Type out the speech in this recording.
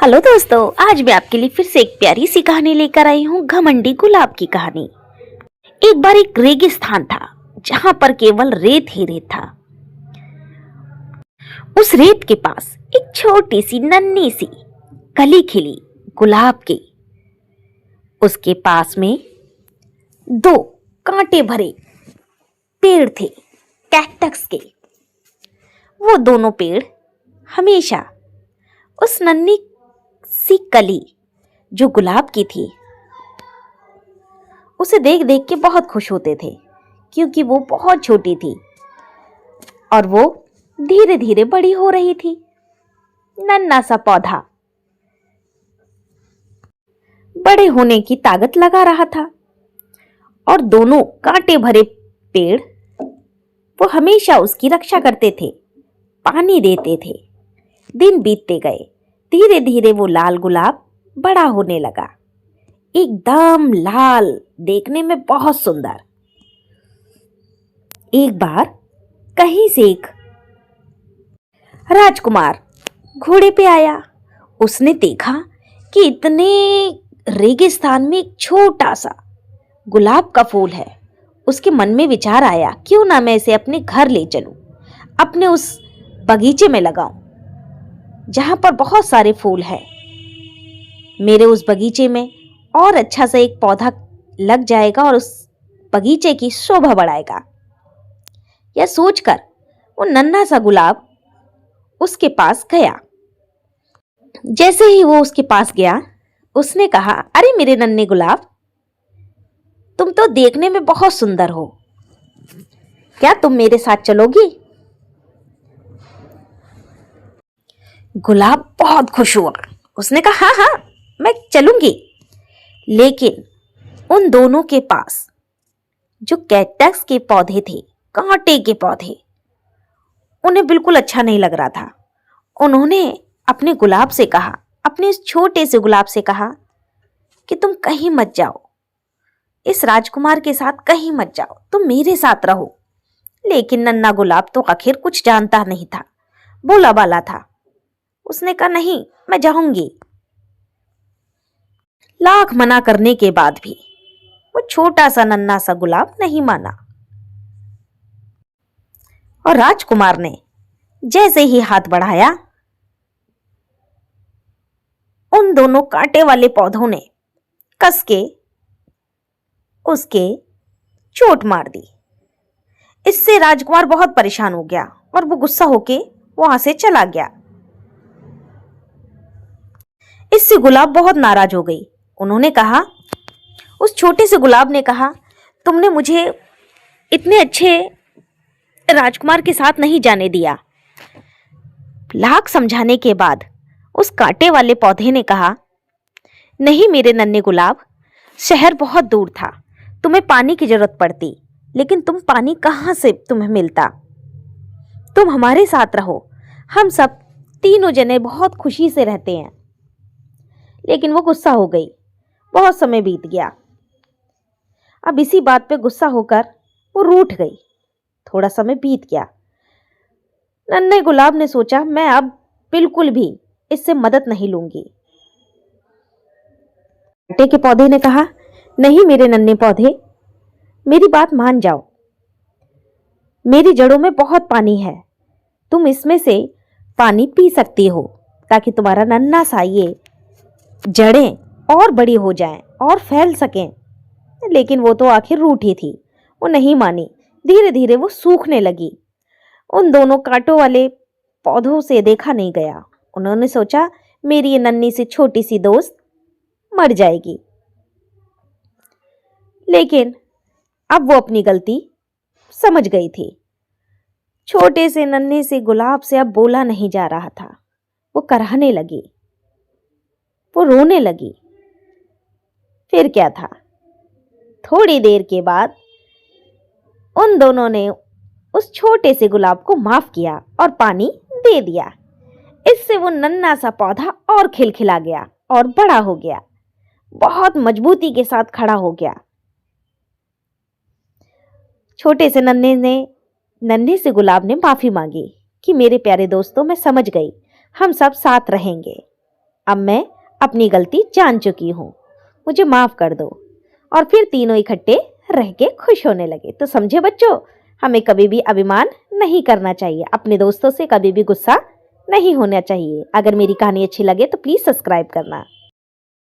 Hello दोस्तों, आज मैं आपके लिए फिर से एक प्यारी सी कहानी लेकर आई हूँ। घमंडी गुलाब की कहानी। एक बार एक रेगिस्तान था जहाँ पर केवल रेत ही रेत था। उस रेत के पास एक छोटी सी नन्ही सी कली खिली गुलाब की। उसके पास में दो कांटे भरे पेड़ थे, कैक्टस के। वो दोनों पेड़ हमेशा उस नन्ही सी कली जो गुलाब की थी उसे देख देख के बहुत खुश होते थे, क्योंकि वो बहुत छोटी थी और वो धीरे धीरे बड़ी हो रही थी। नन्हा सा पौधा बड़े होने की ताकत लगा रहा था और दोनों कांटे भरे पेड़ वो हमेशा उसकी रक्षा करते थे, पानी देते थे। दिन बीतते गए, धीरे धीरे वो लाल गुलाब बड़ा होने लगा, एकदम लाल, देखने में बहुत सुंदर। एक बार कहीं से एक राजकुमार घोड़े पे आया। उसने देखा कि इतने रेगिस्तान में एक छोटा सा गुलाब का फूल है। उसके मन में विचार आया, क्यों ना मैं इसे अपने घर ले चलूं, अपने उस बगीचे में लगाऊं जहां पर बहुत सारे फूल हैं। मेरे उस बगीचे में और अच्छा सा एक पौधा लग जाएगा और उस बगीचे की शोभा बढ़ाएगा। यह सोचकर वो नन्हा सा गुलाब उसके पास गया। जैसे ही वो उसके पास गया, उसने कहा, अरे मेरे नन्हे गुलाब, तुम तो देखने में बहुत सुंदर हो, क्या तुम मेरे साथ चलोगी? गुलाब बहुत खुश हुआ। उसने कहा, हाँ हाँ, मैं चलूंगी। लेकिन उन दोनों के पास जो कैक्टस के पौधे थे, कांटे के पौधे, उन्हें बिल्कुल अच्छा नहीं लग रहा था। उन्होंने अपने गुलाब से कहा, अपने इस छोटे से गुलाब से कहा कि तुम कहीं मत जाओ, इस राजकुमार के साथ कहीं मत जाओ, तुम मेरे साथ रहो। लेकिन नन्हा गुलाब तो आखिर कुछ जानता नहीं था, भोला भाला था। उसने कहा, नहीं, मैं जाऊंगी। लाख मना करने के बाद भी वो छोटा सा नन्हा सा गुलाब नहीं माना। और राजकुमार ने जैसे ही हाथ बढ़ाया, उन दोनों कांटे वाले पौधों ने कस के उसके चोट मार दी। इससे राजकुमार बहुत परेशान हो गया और वो गुस्सा होके वहां से चला गया। इससे गुलाब बहुत नाराज हो गई। उन्होंने कहा, उस छोटे से गुलाब ने कहा, तुमने मुझे इतने अच्छे राजकुमार के साथ नहीं जाने दिया। लाख समझाने के बाद उस कांटे वाले पौधे ने कहा, नहीं मेरे नन्हे गुलाब, शहर बहुत दूर था, तुम्हें पानी की जरूरत पड़ती, लेकिन तुम पानी कहाँ से तुम्हें मिलता? तुम हमारे साथ रहो, हम सब तीनों जने बहुत खुशी से रहते हैं। लेकिन वो गुस्सा हो गई। बहुत समय बीत गया। अब इसी बात पे गुस्सा होकर वो रूठ गई। थोड़ा समय बीत गया। नन्हे गुलाब ने सोचा, मैं अब बिल्कुल भी इससे मदद नहीं लूंगी। कांटे के पौधे ने कहा, नहीं मेरे नन्हे पौधे, मेरी बात मान जाओ, मेरी जड़ों में बहुत पानी है, तुम इसमें से पानी पी सकती हो ताकि तुम्हारा नन्हा सा ये जड़ें और बड़ी हो जाएं और फैल सकें। लेकिन वो तो आखिर रूठी थी, वो नहीं मानी। धीरे धीरे वो सूखने लगी। उन दोनों कांटों वाले पौधों से देखा नहीं गया। उन्होंने सोचा, मेरी ये नन्ही सी छोटी सी दोस्त मर जाएगी। लेकिन अब वो अपनी गलती समझ गई थी। छोटे से नन्हे से गुलाब से अब बोला नहीं जा रहा था। वो कराहने लगी, वो रोने लगी। फिर क्या था, थोड़ी देर के बाद उन दोनों ने उस छोटे से गुलाब को माफ किया और पानी दे दिया। इससे वो नन्हा सा पौधा और खिलखिला गया और बड़ा हो गया, बहुत मजबूती के साथ खड़ा हो गया। छोटे से नन्हे से गुलाब ने माफी मांगी कि मेरे प्यारे दोस्तों, मैं समझ गई, हम सब साथ रहेंगे। अब मैं अपनी गलती जान चुकी हूँ, मुझे माफ कर दो। और फिर तीनों इकट्ठे रह के खुश होने लगे। तो समझे बच्चों, हमें कभी भी अभिमान नहीं करना चाहिए, अपने दोस्तों से कभी भी गुस्सा नहीं होना चाहिए। अगर मेरी कहानी अच्छी लगे तो प्लीज सब्सक्राइब करना।